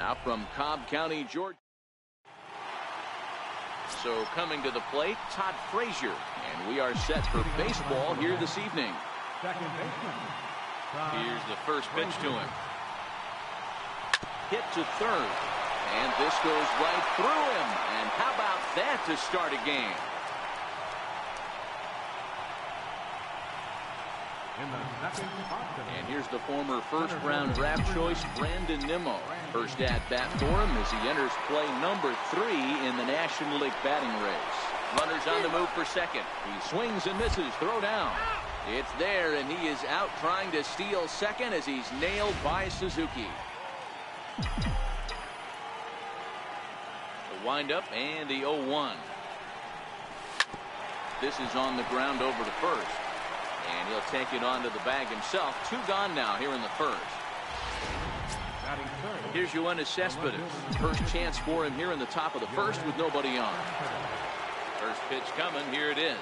Now from Cobb County, Georgia. So coming to the plate, Todd Frazier. And we are set for baseball here this evening. Here's the first pitch to him. Hit to third. And this goes right through him. And how about that to start a game? And here's the former first-round draft choice, Brandon Nimmo. First at-bat for him as he enters play number 3 in the National League batting race. Runners on the move for second. He swings and misses. Throw down. It's there, and he is out trying to steal second as he's nailed by Suzuki. The windup and the 0-1. This is on the ground over to first. And he'll take it onto the bag himself. 2 gone now here in the first. Here's Yoenis Cespedes. First chance for him here in the top of the first with nobody on. First pitch coming. Here it is.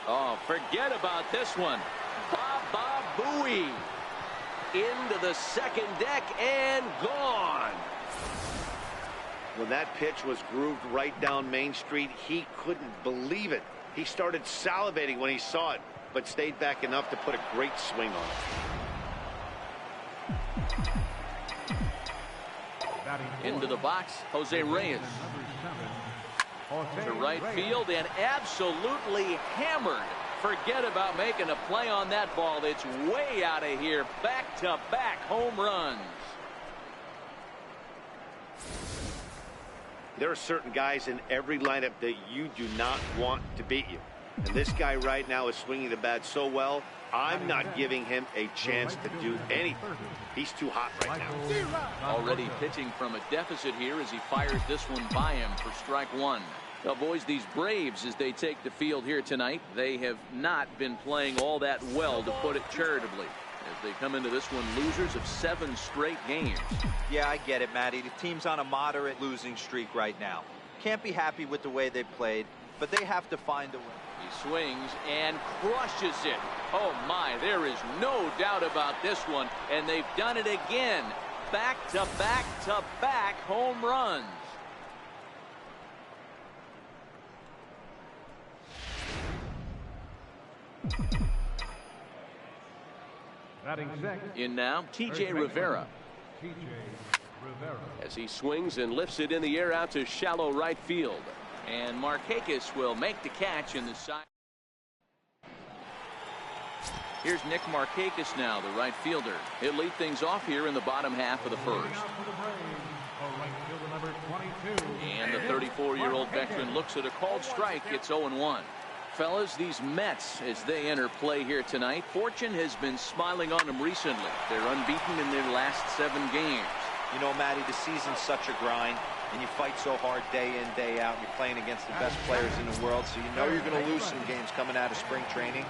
Oh, forget about this one. Baba Booey into the second deck and gone. When that pitch was grooved right down Main Street, he couldn't believe it. He started salivating when he saw it, but stayed back enough to put a great swing on it. Into the box, Jose Reyes. To right field and absolutely hammered. Forget about making a play on that ball. It's way out of here. Back-to-back home runs. There are certain guys in every lineup that you do not want to beat you. And this guy right now is swinging the bat so well, I'm not giving him a chance to do anything. He's too hot right now. Already pitching from a deficit here as he fires this one by him for strike 1. Now, boys, these Braves, as they take the field here tonight, they have not been playing all that well, to put it charitably, as they come into this one losers of 7 straight games. Yeah, I get it, Matty. The team's on a moderate losing streak right now. Can't be happy with the way they played, but they have to find a way. He swings and crushes it. Oh, my, there is no doubt about this one, and they've done it again. Back-to-back-to-back home runs. In now, T.J. Rivera. As he swings and lifts it in the air out to shallow right field. And Markakis will make the catch in the side. Here's Nick Markakis now, the right fielder. He'll lead things off here in the bottom half of the first. And the 34-year-old veteran looks at a called strike. It's 0-1. Fellas, these Mets, as they enter play here tonight, fortune has been smiling on them recently. They're unbeaten in their last 7 games. You know, Matty, the season's such a grind, and you fight so hard day in, day out. You're playing against the best players in the world, so you know you're going to lose some games coming out of spring training.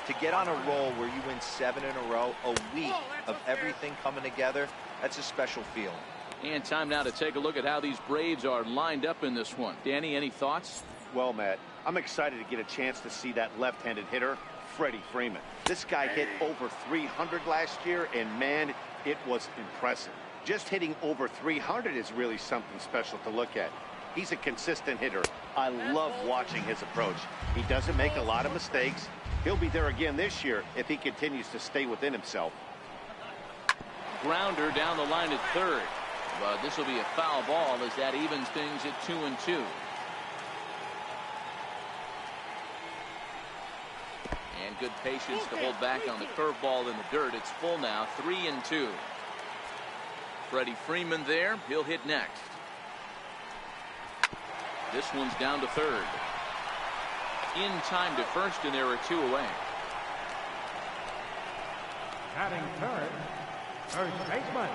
To get on a roll where you win 7 in a row, a week of everything coming together, that's a special feeling. And time now to take a look at how these Braves are lined up in this one. Danny, any thoughts? Well, Matt, I'm excited to get a chance to see that left-handed hitter, Freddie Freeman. This guy hit over 300 last year, and, man, it was impressive. Just hitting over 300 is really something special to look at. He's a consistent hitter. I love watching his approach. He doesn't make a lot of mistakes. He'll be there again this year if he continues to stay within himself. Grounder down the line at third. But this will be a foul ball as that evens things at 2-2. And good patience to hold back on the curveball in the dirt. It's full now, 3-2. Freddie Freeman there. He'll hit next. This one's down to third. In time to first, and there are 2 away. Batting third, first baseman.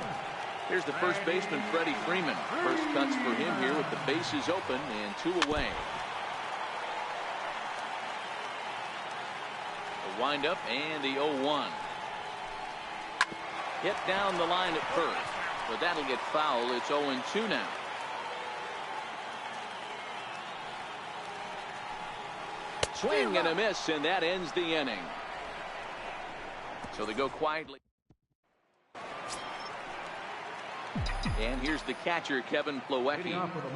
Here's the first baseman, Freddie Freeman. First cuts for him here with the bases open and 2 away. The windup and the 0-1. Hit down the line at first, but that'll get foul. It's 0-2 now. Swing and a miss, and that ends the inning. So they go quietly. And here's the catcher, Kevin Plawecki.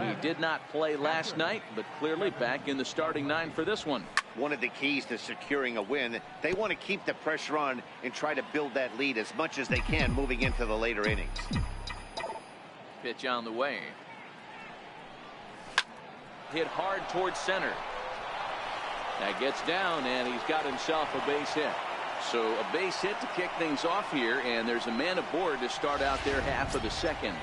He did not play last night, but clearly back in the starting 9 for this one. One of the keys to securing a win, they want to keep the pressure on and try to build that lead as much as they can moving into the later innings. Pitch on the way. Hit hard towards center. That gets down, and he's got himself a base hit. So a base hit to kick things off here, and there's a man aboard to start out their half of the second.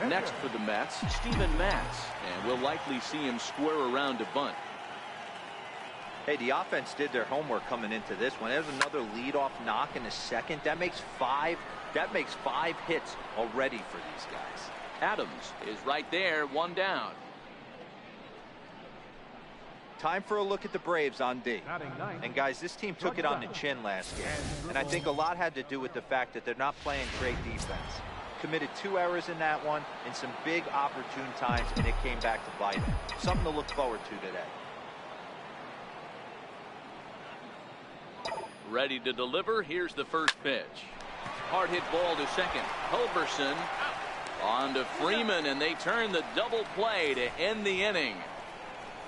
Next for the Mets, Steven Matz, and we'll likely see him square around to bunt. Hey, the offense did their homework coming into this one. There's another leadoff knock in the second. That makes five hits already for these guys. Adams is right there, 1 down. Time for a look at the Braves on D. And guys, this team took it on the chin last game. And I think a lot had to do with the fact that they're not playing great defense. Committed 2 errors in that one in some big opportune times, and it came back to bite them. Something to look forward to today. Ready to deliver. Here's the first pitch. Hard hit ball to second. Culberson on to Freeman, and they turn the double play to end the inning.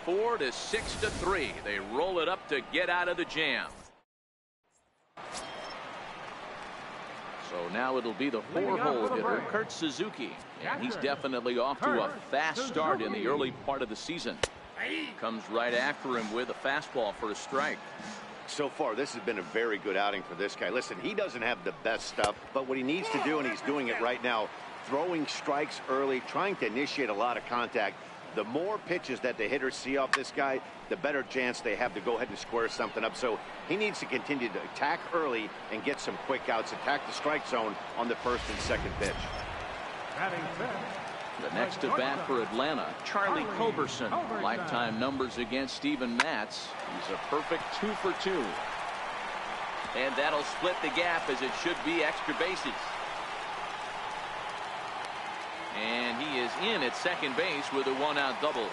4-6-3. They roll it up to get out of the jam. So now it'll be the 4-hole hitter, Kurt Suzuki. And he's definitely off to a fast start in the early part of the season. Comes right after him with a fastball for a strike. So far, this has been a very good outing for this guy. Listen, he doesn't have the best stuff, but what he needs to do, and he's doing it right now, throwing strikes early, trying to initiate a lot of contact. The more pitches that the hitters see off this guy, the better chance they have to go ahead and square something up. So he needs to continue to attack early and get some quick outs, attack the strike zone on the first and second pitch. The next to bat for Atlanta, Charlie Culberson. Lifetime numbers against Steven Matz. He's a perfect 2 for 2. And that'll split the gap, as it should be extra bases. And he is in at second base with a 1-out double.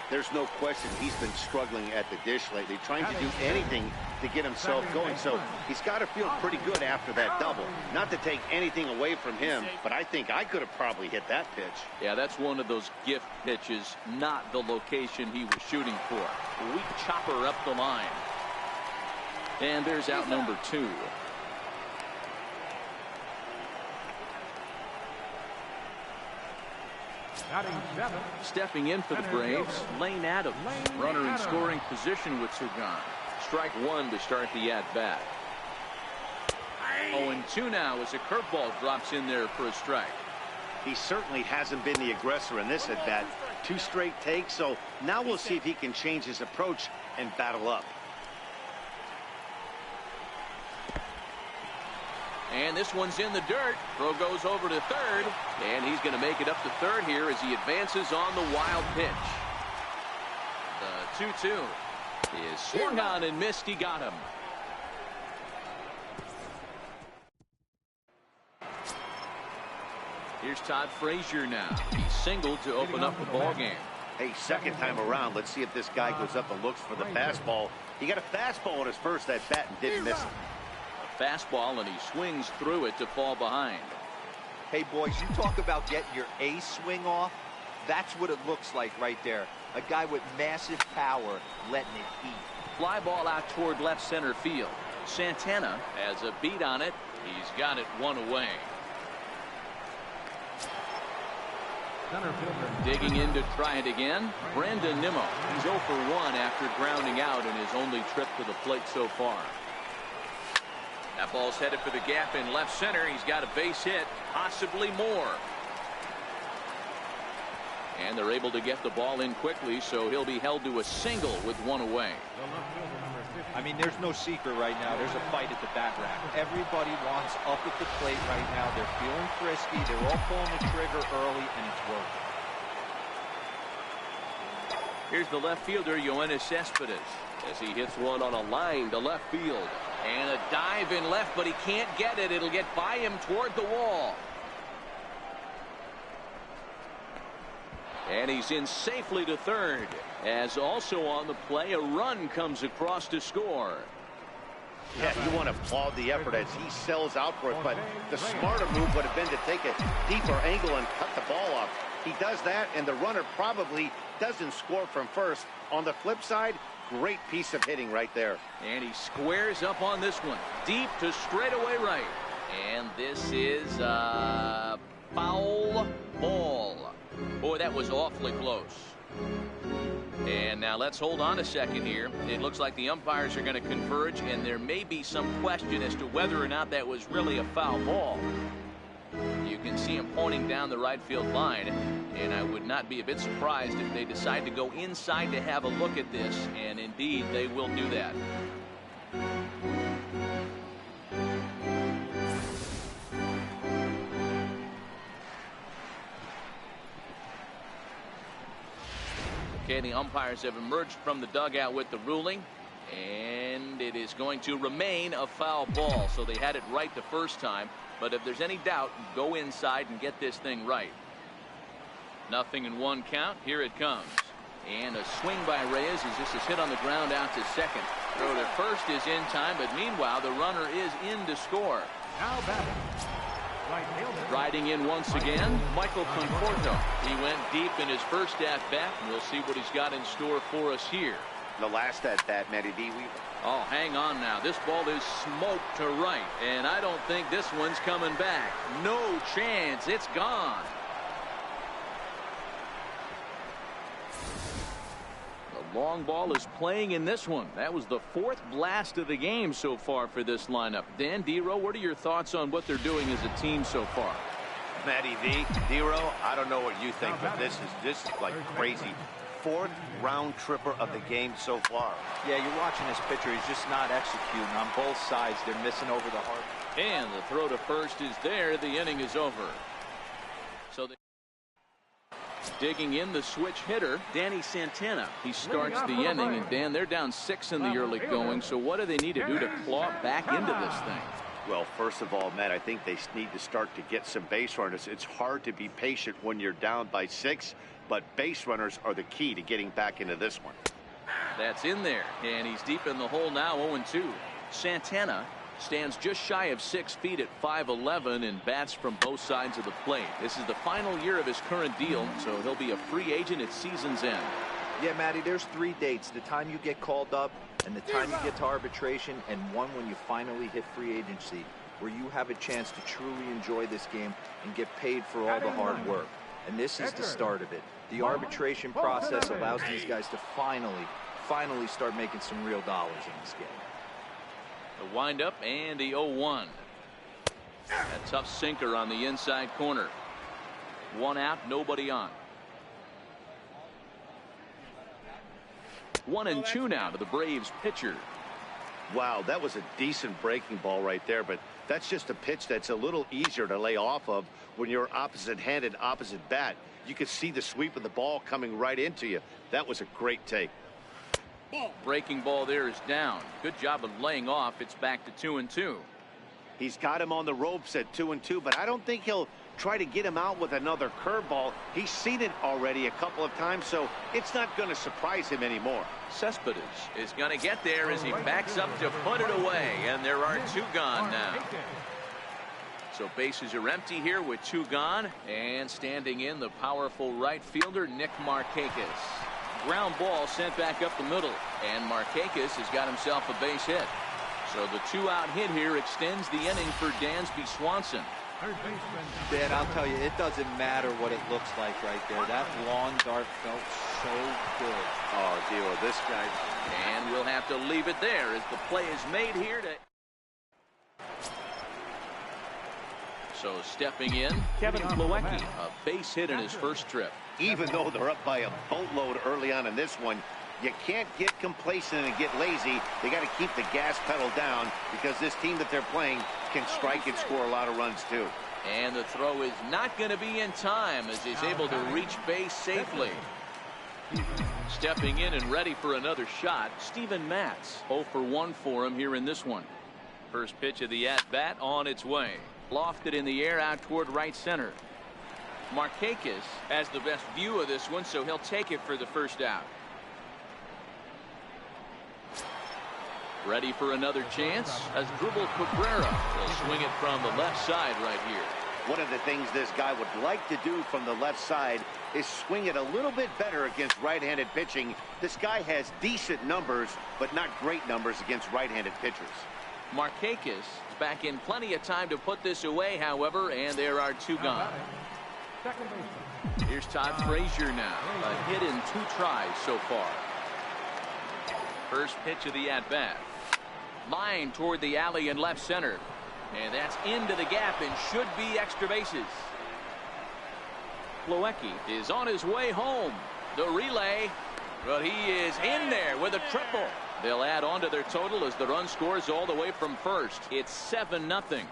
There's no question he's been struggling at the dish lately, trying to do anything to get himself going. So he's got to feel pretty good after that double. Not to take anything away from him, but I think I could have probably hit that pitch. Yeah, that's one of those gift pitches, not the location he was shooting for. Weak chopper up the line. And there's out number 2. Stepping in for the Braves, Lane Adams. Runner in scoring position with Surgan. Strike 1 to start the at-bat. 0-2 now as a curveball drops in there for a strike. He certainly hasn't been the aggressor in this at-bat. 2 straight takes, so now we'll see if he can change his approach and battle up. And this one's in the dirt. Throw goes over to third, and he's going to make it up to third here as he advances on the wild pitch. The 2-2 is swung on and missed. He got him. Here's Todd Frazier now. He singled to open up the ball game. Hey, second time around, let's see if this guy goes up and looks for the fastball. He got a fastball on his first at bat and didn't miss it. Fastball, and he swings through it to fall behind. Hey, boys, you talk about getting your A swing off. That's what it looks like right there. A guy with massive power letting it eat. Fly ball out toward left center field. Santana has a beat on it. He's got it 1 away. Digging in to try it again, Brandon Nimmo. He's 0 for 1 after grounding out in his only trip to the plate so far. That ball's headed for the gap in left center. He's got a base hit, possibly more. And they're able to get the ball in quickly, so he'll be held to a single with 1 away. I mean, there's no secret right now. There's a fight at the bat rack. Everybody wants up at the plate right now. They're feeling frisky. They're all pulling the trigger early, and it's working. Here's the left fielder, Yoenis Cespedes, as he hits one on a line to left field. And a dive in left, but he can't get it. It'll get by him toward the wall. And he's in safely to third, as also on the play, a run comes across to score. Yeah, you want to applaud the effort as he sells out for it, but the smarter move would have been to take a deeper angle and cut the ball off. He does that, and the runner probably doesn't score from first. On the flip side, great piece of hitting right there. And he squares up on this one. Deep to straightaway right. And this is a foul ball. Boy, that was awfully close. And now let's hold on a second here. It looks like the umpires are going to converge, and there may be some question as to whether or not that was really a foul ball. You can see him pointing down the right field line, and I would not be a bit surprised if they decide to go inside to have a look at this, and indeed they will do that. Okay, the umpires have emerged from the dugout with the ruling, and it is going to remain a foul ball. So they had it right the first time, but if there's any doubt, go inside and get this thing right. Nothing in one count. Here it comes. And a swing by Reyes as this is hit on the ground out to second. Throw to first is in time, but meanwhile the runner is in to score. Now batting. Right fielder. Riding in once again, Michael Conforto. He went deep in his first at-bat, and we'll see what he's got in store for us here. The last at-bat, Matty V. Oh, hang on now. This ball is smoked to right, and I don't think this one's coming back. No chance. It's gone. The long ball is playing in this one. That was the fourth blast of the game so far for this lineup. Dan Dero, what are your thoughts on what they're doing as a team so far? Matty V, Dero, I don't know what you think, but this is like crazy. Fourth round tripper of the game so far. Yeah, you're watching this pitcher. He's just not executing on both sides. They're missing over the heart. And the throw to first is there. The inning is over. So digging in the switch hitter, Danny Santana. He starts the inning, and Dan, they're down 6 in the early going. So what do they need to do to claw back into this thing? Well, first of all, Matt, I think they need to start to get some base runners. It's hard to be patient when you're down by 6, but base runners are the key to getting back into this one. That's in there, and he's deep in the hole now, 0-2. Santana stands just shy of 6 feet at 5'11" and bats from both sides of the plate. This is the final year of his current deal, so he'll be a free agent at season's end. Yeah, Matty, there's 3 dates: the time you get called up, and the time you get to arbitration, and one when you finally hit free agency, where you have a chance to truly enjoy this game and get paid for all the hard work. And this is the start of it. The arbitration process allows these guys to finally start making some real dollars in this game. The windup and the 0-1. A tough sinker on the inside corner. 1 out, nobody on. 1-2 now to the Braves pitcher. Wow, that was a decent breaking ball right there, but that's just a pitch that's a little easier to lay off of when you're opposite-handed, opposite bat. You could see the sweep of the ball coming right into you. That was a great take. Breaking ball there is down. Good job of laying off. It's back to 2-2. He's got him on the ropes at 2-2, but I don't think he'll try to get him out with another curveball. He's seen it already a couple of times, so it's not going to surprise him anymore. Cespedes is going to get there as he backs up to put it away, and there are 2 gone now. So bases are empty here with 2 gone, and standing in the powerful right fielder Nick Markakis. Ground ball sent back up the middle, and Markakis has got himself a base hit. So the 2-out hit here extends the inning for Dansby Swanson. Dan, I'll tell you, it doesn't matter what it looks like right there. That lawn dart felt so good. Oh, Dero, this guy. And we'll have to leave it there as the play is made here to. So stepping in, Kevin Plawecki, a base hit in his first trip. Even though they're up by a boatload early on in this one, you can't get complacent and get lazy. They got to keep the gas pedal down because this team that they're playing can strike and score a lot of runs too. And the throw is not going to be in time as he's able to reach base safely. Stepping in and ready for another shot, Steven Matz. 0-for-1 for him here in this one. First pitch of the at-bat on its way. Lofted in the air out toward right center. Markakis has the best view of this one, so he'll take it for the first out. Ready for another chance as Dribble Cabrera will swing it from the left side right here. One of the things this guy would like to do from the left side is swing it a little bit better against right-handed pitching. This guy has decent numbers, but not great numbers against right-handed pitchers. Markakis is back in plenty of time to put this away, however, and there are two gone. Here's Todd Frazier now. A hit in 2 tries so far. First pitch of the at-bat. Line toward the alley in left center. And that's into the gap and should be extra bases. Plawecki is on his way home. The relay. But he is in there with a triple. They'll add on to their total as the run scores all the way from first. It's 7-0.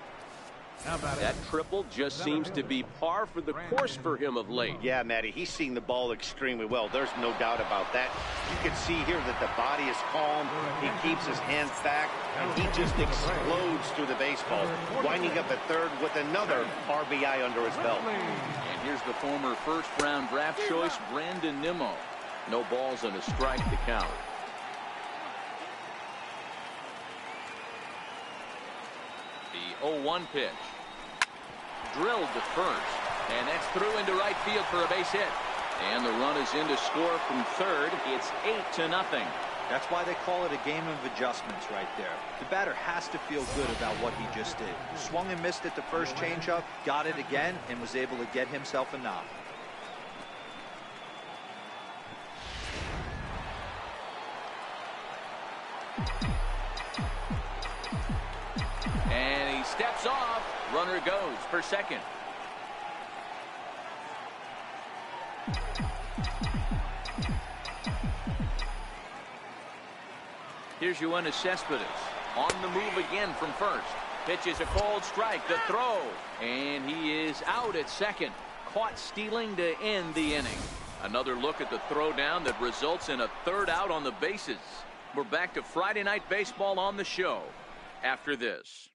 That triple just seems to be par for the course for him of late. Yeah, Matty, he's seeing the ball extremely well. There's no doubt about that. You can see here that the body is calm. He keeps his hands back, and he just explodes through the baseball, winding up at third with another RBI under his belt. And here's the former first-round draft choice, Brandon Nimmo. No balls and a strike to count. The 0-1 pitch. Drilled to first. And that's through into right field for a base hit. And the run is in to score from third. It's 8-0. That's why they call it a game of adjustments right there. The batter has to feel good about what he just did. Swung and missed at the first changeup, got it again, and was able to get himself a knock. And he steps off. Runner goes for second. Here's Yoenis Cespedes on the move again from first. Pitches a cold strike. The throw. And he is out at second. Caught stealing to end the inning. Another look at the throw down that results in a third out on the bases. We're back to Friday Night Baseball on the show after this.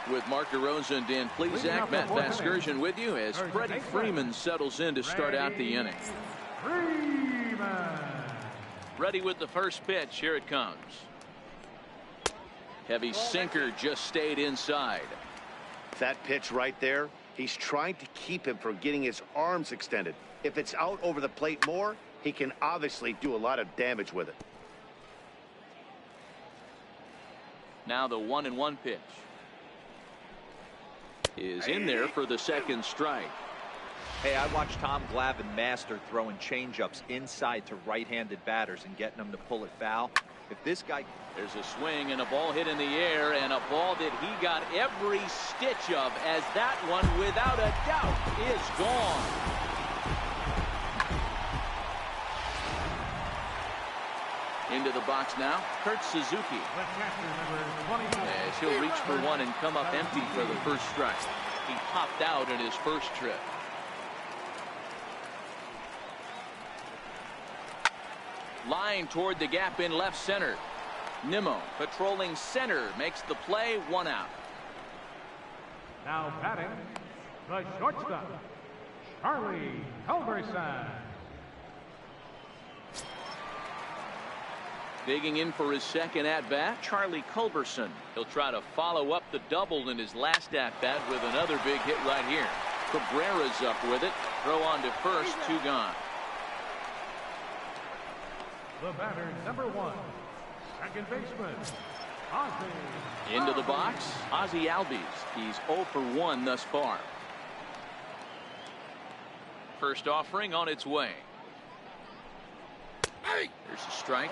With Mark DeRosa and Dan Plesac, Matt Vasgersian with you as Freddie Freeman settles in to start out the inning. Ready with the first pitch. Here it comes. Heavy sinker just stayed inside. That pitch right there, he's trying to keep him from getting his arms extended. If it's out over the plate more, he can obviously do a lot of damage with it. Now the 1-1 pitch is in there for the second strike. Hey, I watched Tom Glavine master throwing changeups inside to right-handed batters and getting them to pull it foul. If this guy... There's a swing and a ball hit in the air, and a ball that he got every stitch of, as that one, without a doubt, is gone. Into the box now, Kurt Suzuki. As he'll reach for one and come up empty for the first strike. He popped out in his first trip. Line toward the gap in left center. Nimmo patrolling center makes the play. 1 out. Now batting, the shortstop, Charlie Culberson. Digging in for his second at-bat, Charlie Culberson. He'll try to follow up the double in his last at-bat with another big hit right here. Cabrera's up with it. Throw on to first. 2 gone. The batter, number 1, second baseman, Ozzie. Into the box, Ozzie Albies. He's 0 for 1 thus far. First offering on its way. There's a strike.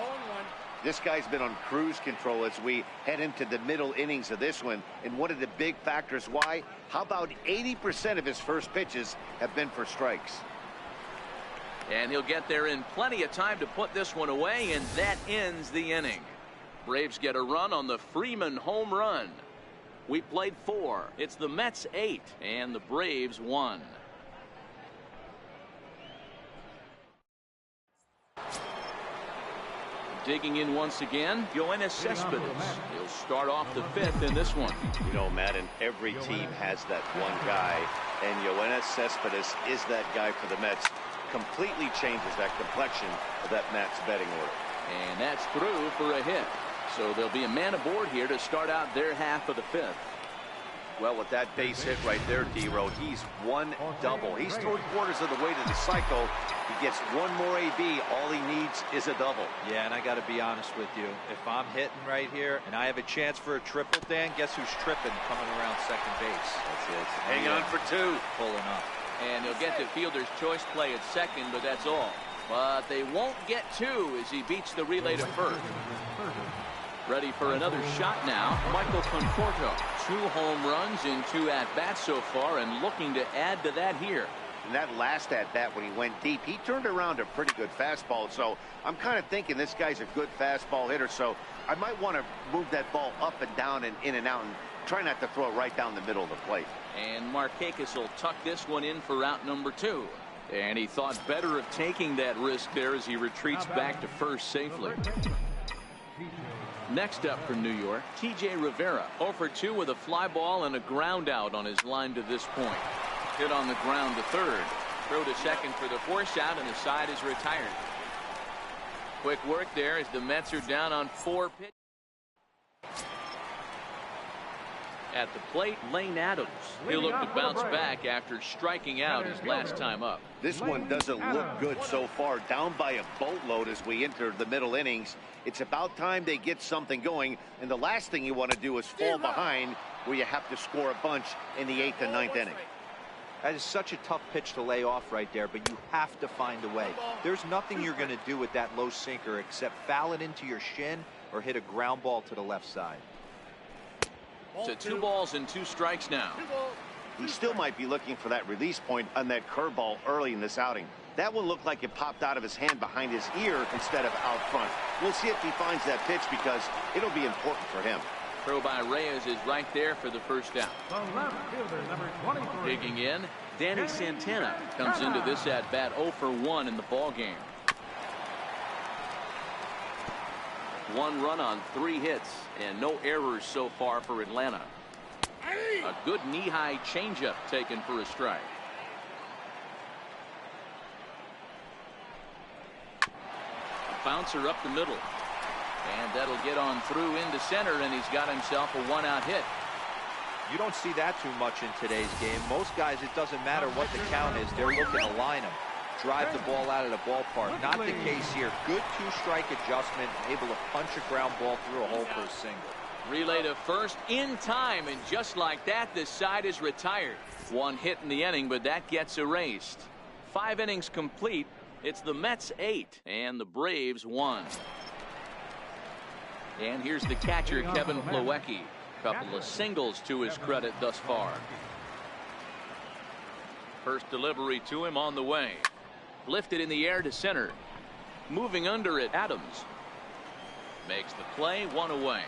This guy's been on cruise control as we head into the middle innings of this one. And one of the big factors why, how about 80% of his first pitches have been for strikes? And he'll get there in plenty of time to put this one away, and that ends the inning. Braves get a run on the Freeman home run. We played 4. It's the Mets 8, and the Braves 1. Digging in once again, Yoenis Cespedes. He'll start off the 5th in this one. You know, Madden, every team has that one guy, and Yoenis Cespedes is that guy for the Mets. Completely changes that complexion of that Mets betting order. And that's through for a hit. So there'll be a man aboard here to start out their half of the fifth. Well, with that base hit right there, D-Road, he's one double. He's 3/4 of the way to the cycle. He gets one more AB. All he needs is a double. Yeah, and I got to be honest with you. If I'm hitting right here and I have a chance for a triple, Dan, guess who's tripping coming around second base? That's it. Hang on for two. Pulling up. And he'll get the fielder's choice play at second, but that's all. But they won't get two as he beats the relay to first. Ready for another shot now, Michael Conforto. 2 home runs in 2 at-bats so far, and looking to add to that here. And that last at-bat when he went deep, he turned around a pretty good fastball. So I'm kind of thinking this guy's a good fastball hitter. So I might want to move that ball up and down and in and out and try not to throw it right down the middle of the plate. And Markakis will tuck this one in for out number 2. And he thought better of taking that risk there as he retreats back to first safely. Next up for New York, T.J. Rivera, 0 for 2 with a fly ball and a ground out on his line to this point. Hit on the ground to third. Throw to second for the force out, and the side is retired. Quick work there as the Mets are down on 4 pitches. At the plate, Lane Adams. He'll look to bounce back after striking out his last time up. This one doesn't look good so far. Down by a boatload as we enter the middle innings. It's about time they get something going, and the last thing you want to do is fall behind where you have to score a bunch in the 8th and 9th inning. That is such a tough pitch to lay off right there, but you have to find a way. There's nothing you're going to do with that low sinker except foul it into your shin or hit a ground ball to the left side. So 2 balls and 2 strikes now. He still might be looking for that release point on that curveball early in this outing. That one looked like it popped out of his hand behind his ear instead of out front. We'll see if he finds that pitch because it'll be important for him. Throw by Reyes is right there for the first down. The left fielder, number 23. Digging in, Danny Santana comes into this at bat 0 for 1 in the ball game. 1 run on 3 hits and no errors so far for Atlanta. A good knee-high changeup taken for a strike. A bouncer up the middle. And that'll get on through into center, and he's got himself a 1-out hit. You don't see that too much in today's game. Most guys, it doesn't matter what the count is. They're looking to line them, drive the ball out of the ballpark. Not the case here. Good 2-strike adjustment, able to punch a ground ball through a hole for a single. Relay to first in time, and just like that, this side is retired. 1 hit in the inning, but that gets erased. 5 innings complete. It's the Mets 8 and the Braves 1. And here's the catcher, Kevin Plawecki. Couple of singles to his credit thus far. First delivery to him on the way. Lifted in the air to center. Moving under it, Adams. Makes the play, 1 away.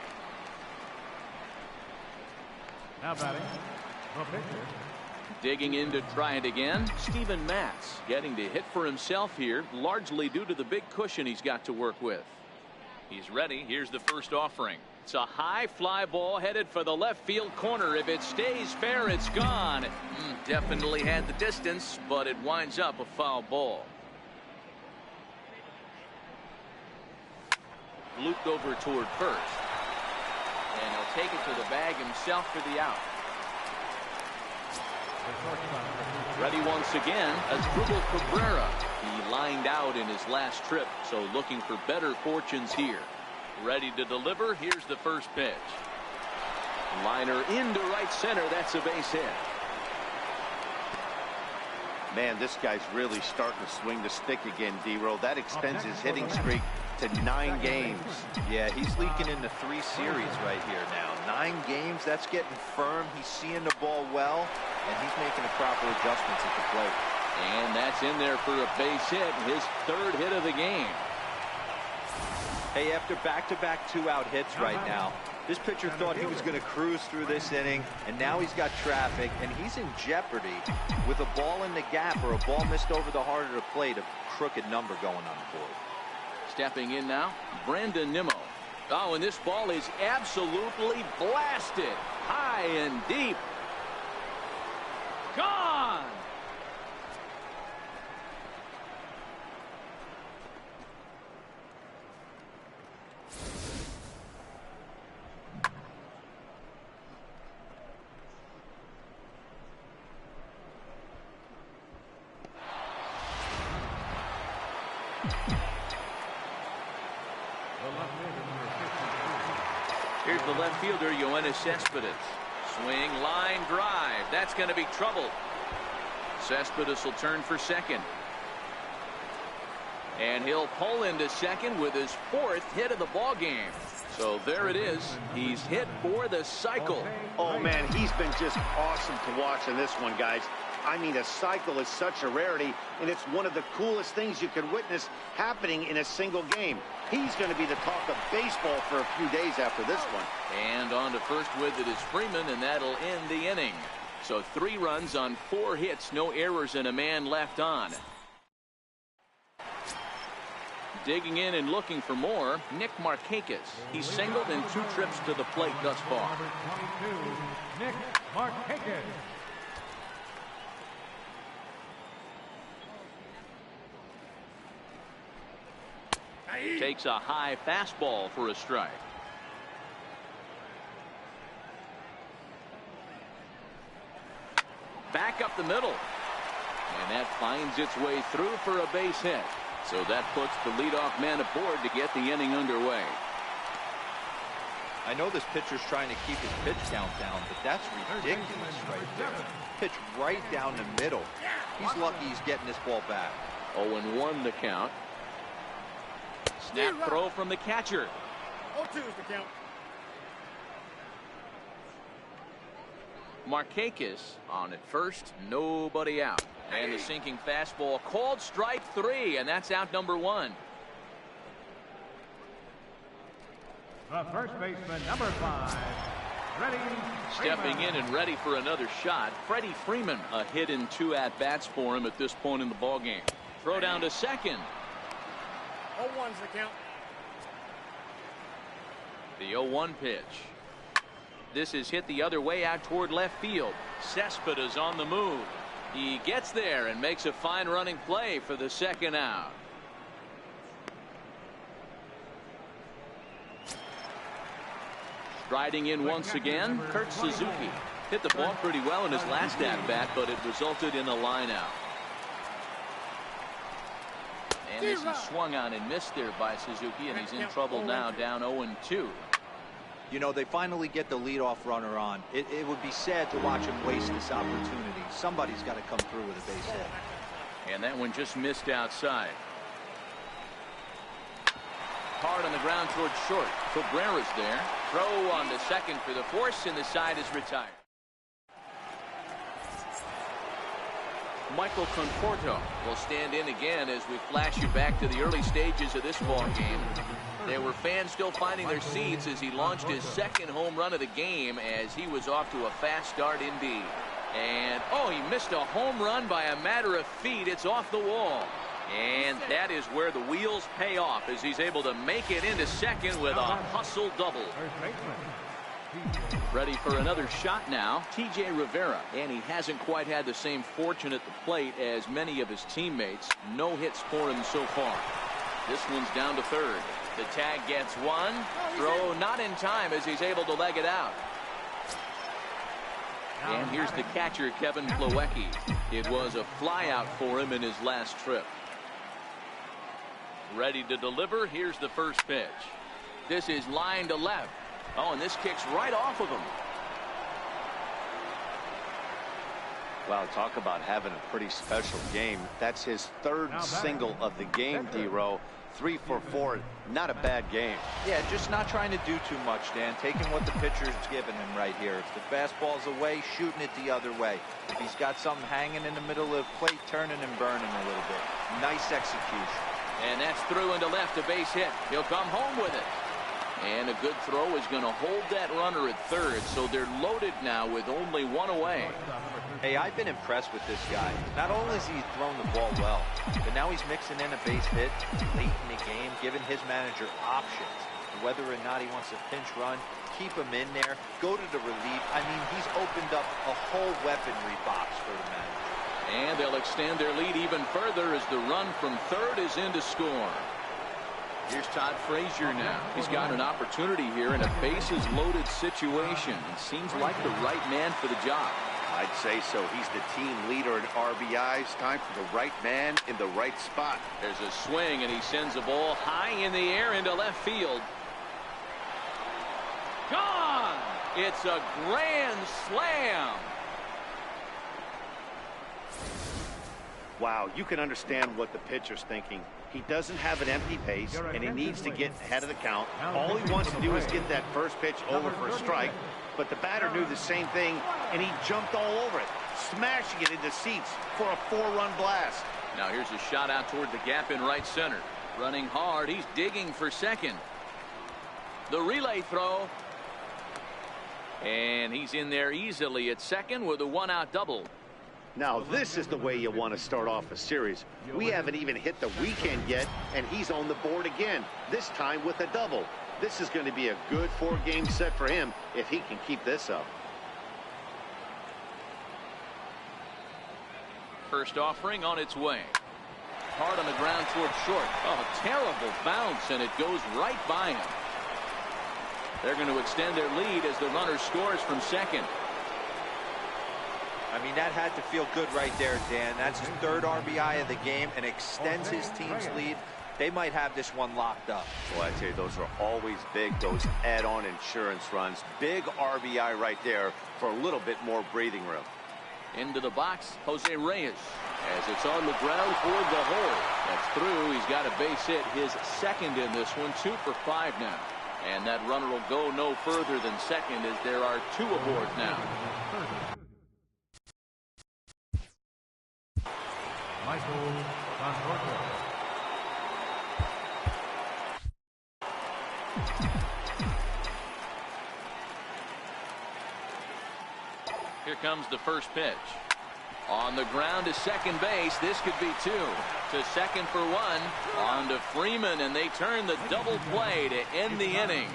Now batting, the pitcher. Digging in to try it again, Steven Matz. Getting to hit for himself here, largely due to the big cushion he's got to work with. He's ready. Here's the first offering. It's a high fly ball headed for the left field corner. If it stays fair, it's gone. Definitely had the distance, but it winds up a foul ball. Looped over toward first. And he'll take it to the bag himself for the out. Ready once again, Asdrubal Cabrera. He lined out in his last trip, so looking for better fortunes here. Ready to deliver. Here's the first pitch. Liner into right center. That's a base hit. Man, this guy's really starting to swing the stick again, D-Row. That extends his hitting streak to 9 games. Yeah, he's leaking into 3 series right here now. 9 games, that's getting firm. He's seeing the ball well, and he's making the proper adjustments at the plate. And that's in there for a base hit, his 3rd hit of the game. Hey, after back-to-back 2-out hits right now, this pitcher thought he was going to cruise through this inning, and now he's got traffic, and he's in jeopardy with a ball in the gap or a ball missed over the heart of the plate, a crooked number going on the board. Stepping in now, Brandon Nimmo. Oh, and this ball is absolutely blasted. High and deep. Gone! Here's the left fielder, Yoenis Cespedes. Swing, line drive. That's going to be trouble. Cespedes will turn for second. And he'll pull into second with his 4th hit of the ball game. So there it is. He's hit for the cycle. Oh, man, he's been just awesome to watch in this one, guys. I mean, a cycle is such a rarity, and it's one of the coolest things you can witness happening in a single game. He's going to be the talk of baseball for a few days after this one. And on to first with it is Freeman, and that'll end the inning. So 3 runs on 4 hits, no errors, and a man left on. Digging in and looking for more, Nick Markakis. He's singled in 2 trips to the plate thus far. Number 22, Nick Markakis. Takes a high fastball for a strike. Back up the middle. And that finds its way through for a base hit. So that puts the leadoff man aboard to get the inning underway. I know this pitcher's trying to keep his pitch count down, but that's ridiculous right there. Pitch right down the middle. He's lucky he's getting this ball back. 0-1 the count. Snap throw from the catcher. 0-2 is the count. Markakis on at first, nobody out. And the sinking fastball called strike 3, and that's out number 1. The first baseman, number 5, Freddie Stepping Freeman. in and ready for another shot, Freddie Freeman. A hit in 2 at-bats for him at this point in the ballgame. Throw down to second. 0-1's the count. The 0-1 pitch. This is hit the other way out toward left field. Cespedes on the move. He gets there and makes a fine running play for the second out. Striding in once again, Kurt Suzuki. Hit the ball pretty well in his last at-bat, but it resulted in a line out. And this is swung on and missed there by Suzuki, and he's in trouble now, down 0-2. You know, they finally get the leadoff runner on. It would be sad to watch him waste this opportunity. Somebody's got to come through with a base hit. And that one just missed outside. Hard on the ground towards short. Cabrera's there. Throw on the second for the force, and the side is retired. Michael Conforto will stand in again as we flash you back to the early stages of this ball game. There were fans still finding their seats as he launched his 2nd home run of the game as he was off to a fast start indeed. And, oh, he missed a home run by a matter of feet. It's off the wall. And that is where the wheels pay off as he's able to make it into second with a hustle double. First baseman. Ready for another shot now, T.J. Rivera. And he hasn't quite had the same fortune at the plate as many of his teammates. No hits for him so far. This one's down to third. The tag gets one. Throw not in time as he's able to leg it out. And here's the catcher, Kevin Plawecki. It was a flyout for him in his last trip. Ready to deliver. Here's the first pitch. This is line to left. Oh, and this kicks right off of him. Wow, talk about having a pretty special game. That's his 3rd single of the game, D-Row. 3 for 4. Not a bad game. Yeah, just not trying to do too much, Dan. Taking what the pitcher's giving him right here. If the fastball's away, shooting it the other way. If he's got something hanging in the middle of the plate, turning and burning a little bit. Nice execution. And that's through into left, a base hit. He'll come home with it. And a good throw is going to hold that runner at third, so they're loaded now with only 1 away. Hey, I've been impressed with this guy. Not only has he thrown the ball well, but now he's mixing in a base hit late in the game, giving his manager options. Whether or not he wants a pinch run, keep him in there, go to the relief. I mean, he's opened up a whole weaponry box for the manager. And they'll extend their lead even further as the run from third is in to score. Here's Todd Frazier now. He's got an opportunity here in a bases-loaded situation. It seems like the right man for the job. I'd say so. He's the team leader in RBIs. Time for the right man in the right spot. There's a swing, and he sends a ball high in the air into left field. Gone! It's a grand slam. Wow, you can understand what the pitcher's thinking. He doesn't have an empty base, and he needs to get ahead of the count. All he wants to do is get that first pitch over for a strike, but the batter knew the same thing, and he jumped all over it, smashing it into seats for a 4-run blast. Now here's a shot out toward the gap in right center. Running hard, he's digging for second. The relay throw. And he's in there easily at second with a 1-out double. Now this is the way you want to start off a series. We haven't even hit the weekend yet, and he's on the board again, this time with a double. This is going to be a good 4-game set for him if he can keep this up. First offering on its way. Hard on the ground toward short. Oh, terrible bounce, and it goes right by him. They're going to extend their lead as the runner scores from second. I mean, that had to feel good right there, Dan. That's his 3rd RBI of the game and extends his team's lead. They might have this one locked up. Well, I tell you, those are always big, those add-on insurance runs. Big RBI right there for a little bit more breathing room. Into the box, Jose Reyes, as it's on the ground toward the hole. That's through. He's got a base hit, his second in this one, 2 for 5 now. And that runner will go no further than second as there are 2 aboard now. Michael Conforto. Here comes the first pitch. On the ground to second base. This could be 2. To second for 1. On to Freeman, and they turn the double play to end the inning.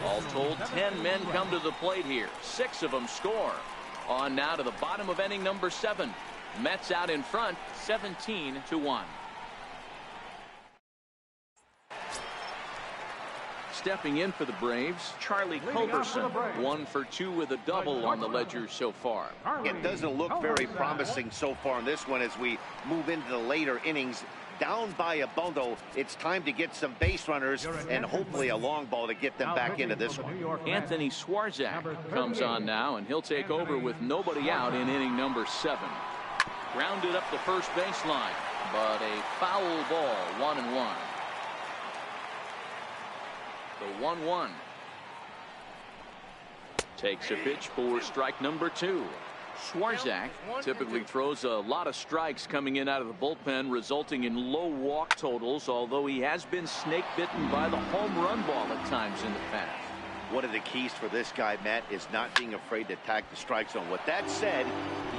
All told, 10 men come to the plate here. 6 of them score. On now to the bottom of inning number 7. Mets out in front, 17-1. Stepping in for the Braves, Charlie Culberson, 1 for 2 with a double on the ledger so far. It doesn't look very promising so far in this one as we move into the later innings. Down by a bundle, it's time to get some base runners and hopefully a long ball to get them back into this one. Anthony Swarzak comes on now, and he'll take over with nobody out in inning number 7. Grounded up the first baseline, but a foul ball, 1-1. The 1-1. Takes a pitch for strike number 2. Swarzak typically throws a lot of strikes coming in out of the bullpen, resulting in low walk totals, although he has been snake bitten by the home run ball at times in the past. One of the keys for this guy, Matt, is not being afraid to attack the strike zone. With that said,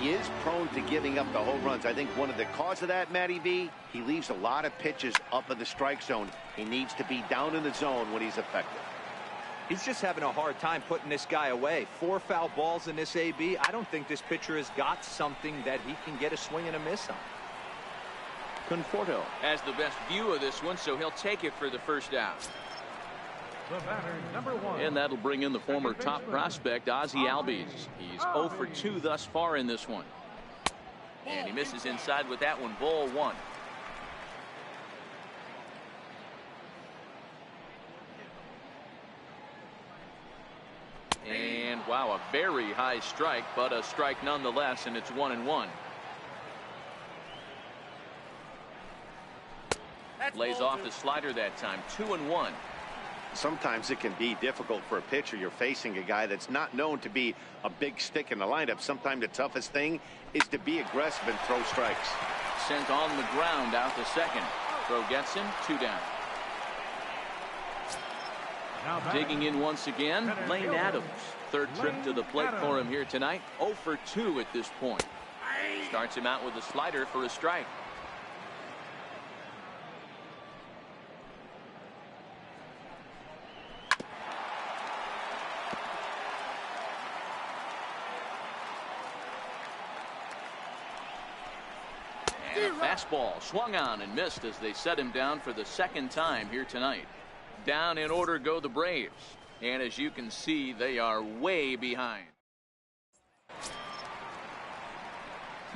he is prone to giving up the home runs. I think one of the cause of that, Matty B, he leaves a lot of pitches up in the strike zone. He needs to be down in the zone when he's effective. He's just having a hard time putting this guy away. 4 foul balls in this AB. I don't think this pitcher has got something that he can get a swing and a miss on. Conforto has the best view of this one, so he'll take it for the first out. The batter, number 1. And that'll bring in the former top prospect, Ozzie Albies. He's 0 for 2 thus far in this one. And he misses inside with that one, ball 1. And wow, a very high strike, but a strike nonetheless, and it's 1-1. Lays off the slider that time, 2-1. Sometimes it can be difficult for a pitcher. You're facing a guy that's not known to be a big stick in the lineup. Sometimes the toughest thing is to be aggressive and throw strikes. Sent on the ground out to second. Throw gets him, 2 down. Digging in once again, Lane Adams. Third trip to the plate for him here tonight. 0 for 2 at this point. Starts him out with a slider for a strike. And a fastball swung on and missed as they set him down for the second time here tonight. Down in order go the Braves. And as you can see, they are way behind.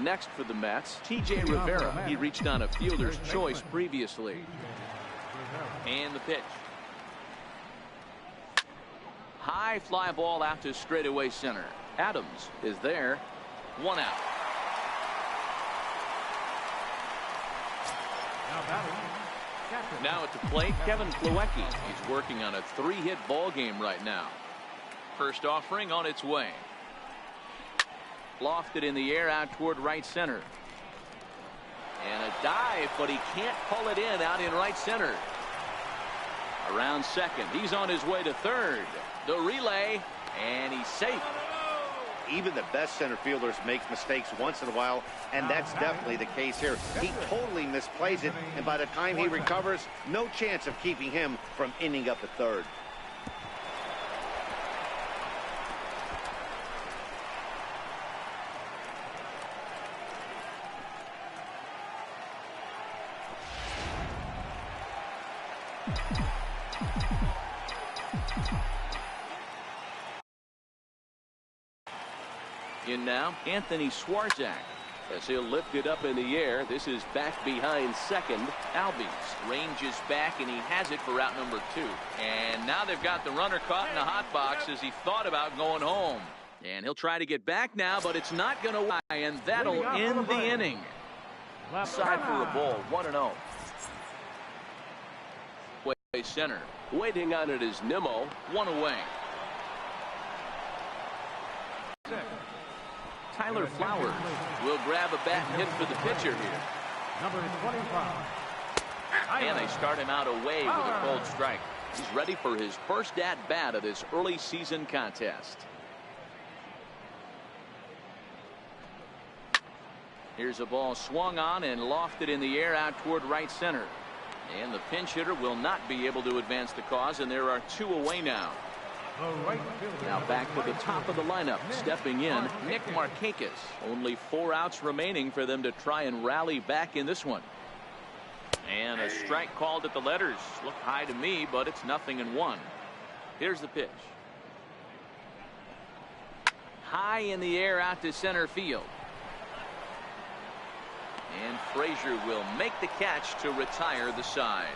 Next for the Mets, T.J. Rivera. He reached on a fielder's choice previously. And the pitch. High fly ball out to straightaway center. Adams is there. 1 out. Now at the plate, Kevin Plawecki. He's working on a 3-hit ball game right now. First offering on its way. Lofted in the air out toward right center. And a dive, but he can't pull it in out in right center. Around second. He's on his way to third. The relay, and he's safe. Even the best center fielders make mistakes once in a while, and that's definitely the case here. He totally misplays it, and by the time he recovers, no chance of keeping him from ending up at third. In now, Anthony Swarzak. As he'll lift it up in the air. This is back behind second. Albies ranges back, and he has it for route number 2. And now they've got the runner caught in the hot box as he thought about going home. And he'll try to get back now, but it's not going to lie, and that'll end the inning. Side for a ball, 1-0. Way center. Waiting on it is Nimmo, 1 away. Tyler Flowers will grab a bat and hit for the pitcher here. Number 25. And they start him out away with a cold strike. He's ready for his first at-bat of this early season contest. Here's a ball swung on and lofted in the air out toward right center. And the pinch hitter will not be able to advance the cause, and there are 2 away now. Now back to the top of the lineup. Stepping in, Nick Markakis. Only 4 outs remaining for them to try and rally back in this one. And a strike called at the letters. Looked high to me, but it's 0-1. Here's the pitch. High in the air out to center field. And Frazier will make the catch to retire the side.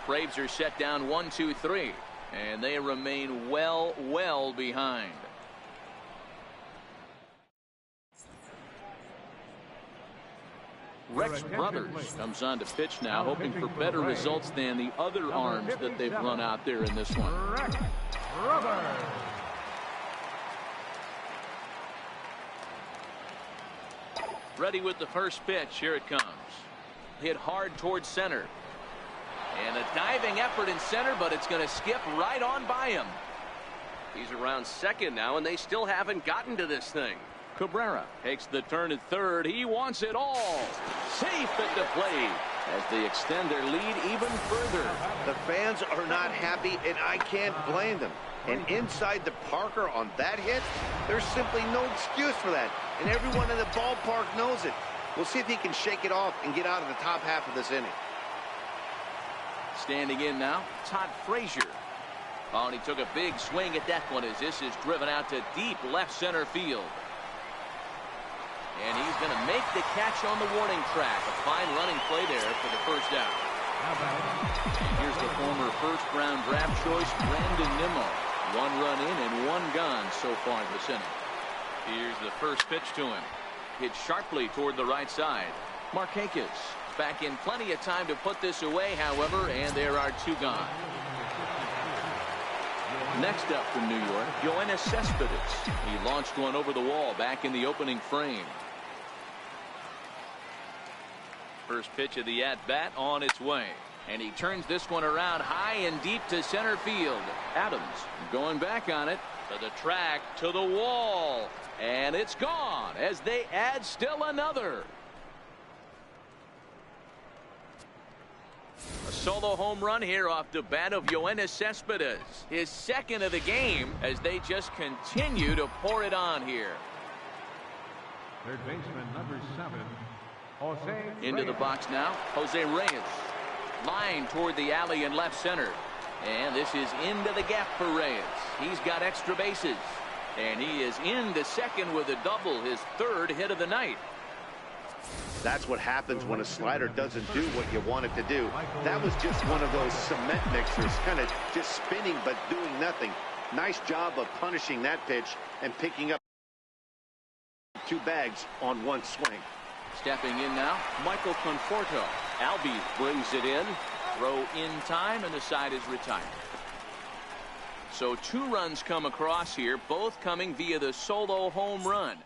Braves are set down 1-2-3. And they remain well behind. Rex Brothers comes on to pitch now, hoping for better results than the other arms that they've run out there in this one. Rex Brothers. Ready with the first pitch. Here it comes. Hit hard towards center. And a diving effort in center, but it's going to skip right on by him. He's around second now, and they still haven't gotten to this thing. Cabrera takes the turn at third. He wants it all. Safe at the plate as they extend their lead even further. The fans are not happy, and I can't blame them. And inside the Parker on that hit, there's simply no excuse for that. And everyone in the ballpark knows it. We'll see if he can shake it off and get out of the top half of this inning. Standing in now, Todd Frazier. Oh, and he took a big swing at that one as this is driven out to deep left center field. And he's going to make the catch on the warning track. A fine running play there for the first out. And here's the former first-round draft choice, Brandon Nimmo. 1 run in and 1 gone so far this inning. Here's the first pitch to him. Hit sharply toward the right side. Markakis back in plenty of time to put this away, however, and there are 2 gone. Next up from New York, Yoenis Cespedes. He launched one over the wall back in the opening frame. First pitch of the at-bat on its way. And he turns this one around high and deep to center field. Adams going back on it. To the track, to the wall. And it's gone as they add still another. A solo home run here off the bat of Yoenis Cespedes. His second of the game as they just continue to pour it on here. Third baseman number 7, Jose Into the box now, Jose Reyes. Line toward the alley in left center. And this is into the gap for Reyes. He's got extra bases. And he is into second with a double, his 3rd hit of the night. That's what happens when a slider doesn't do what you want it to do. That was just one of those cement mixers, kind of just spinning but doing nothing. Nice job of punishing that pitch and picking up 2 bags on 1 swing. Stepping in now, Michael Conforto. Albies brings it in. Throw in time, and the side is retired. So 2 runs come across here, both coming via the solo home run.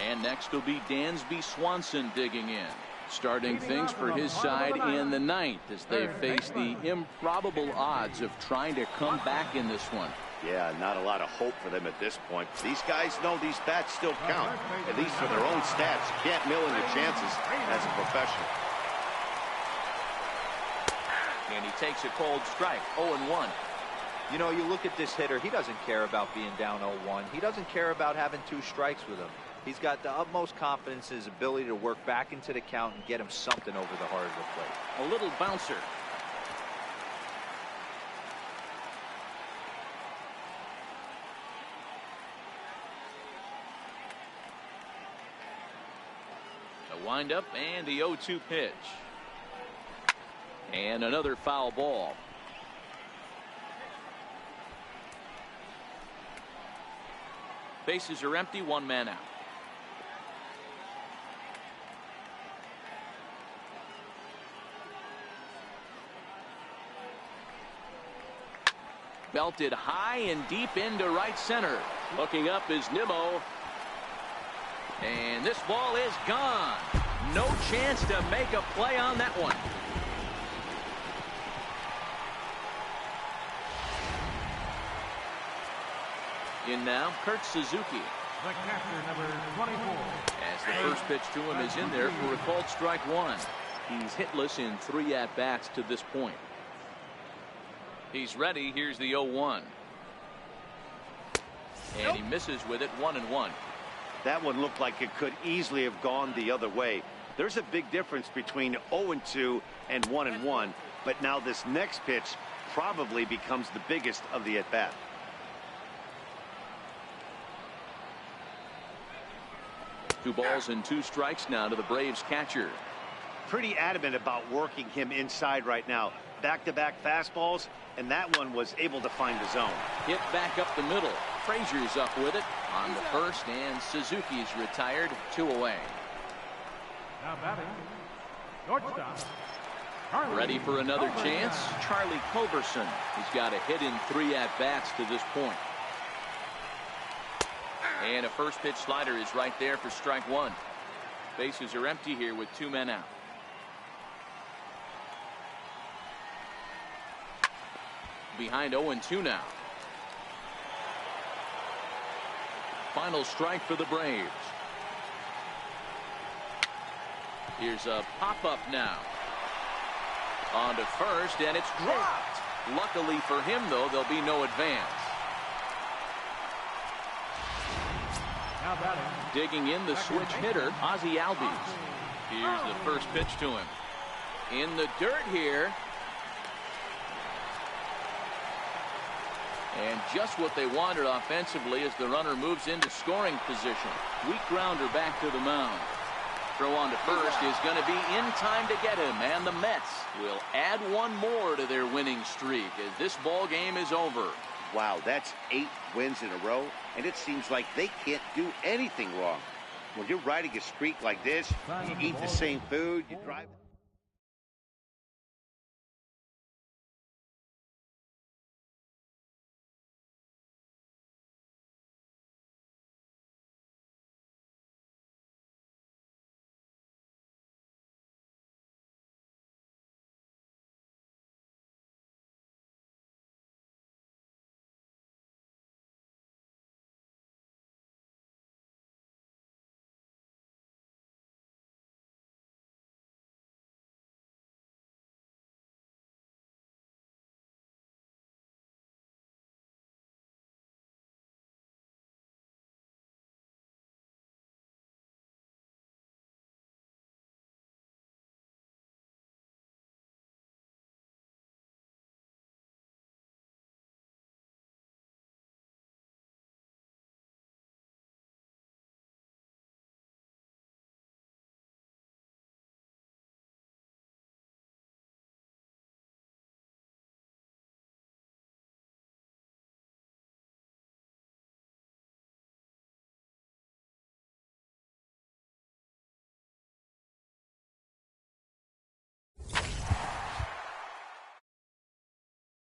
And next will be Dansby Swanson digging in. Starting things for his side in the 9th as they face the improbable odds of trying to come back in this one. Yeah, not a lot of hope for them at this point. These guys know these bats still count, at least for their own stats. You can't mill in your chances as a professional. And he takes a cold strike, 0-1. You know, you look at this hitter, he doesn't care about being down 0-1. He doesn't care about having 2 strikes with him. He's got the utmost confidence in his ability to work back into the count and get him something over the heart of the plate. A little bouncer. The windup and the 0-2 pitch. And another foul ball. Bases are empty, 1 man out. Belted high and deep into right center. Looking up is Nimmo. And this ball is gone. No chance to make a play on that one. In now, Kurt Suzuki. The catcher, number 24. As the first pitch to him is in there for a called strike 1. He's hitless in 3 at-bats to this point. He's ready. Here's the 0-1. And he misses with it, 1-1. That one looked like it could easily have gone the other way. There's a big difference between 0-2 and 1-1. But now this next pitch probably becomes the biggest of the at-bat. Two balls and 2 strikes now to the Braves catcher. Pretty adamant about working him inside right now. Back-to-back fastballs, and that one was able to find the zone. Hit back up the middle. Frazier's up with it on the first, and Suzuki's retired, 2 away. Now batting, shortstop. Ready for another chance? Charlie Culberson. He's got a hit in 3 at-bats to this point. And a first pitch slider is right there for strike 1. Bases are empty here with 2 men out. Behind 0-2 now. Final strike for the Braves. Here's a pop-up now. On to first, and it's dropped. Luckily for him, though, there'll be no advance. Now batting. Digging in the switch hitter, Ozzie Albies. Here's the first pitch to him. In the dirt here. And just what they wanted offensively as the runner moves into scoring position. Weak grounder back to the mound. Throw on to first is going to be in time to get him, and the Mets will add 1 more to their winning streak as this ball game is over. Wow, that's 8 wins in a row, and it seems like they can't do anything wrong. When you're riding a streak like this, you eat the same food, you drive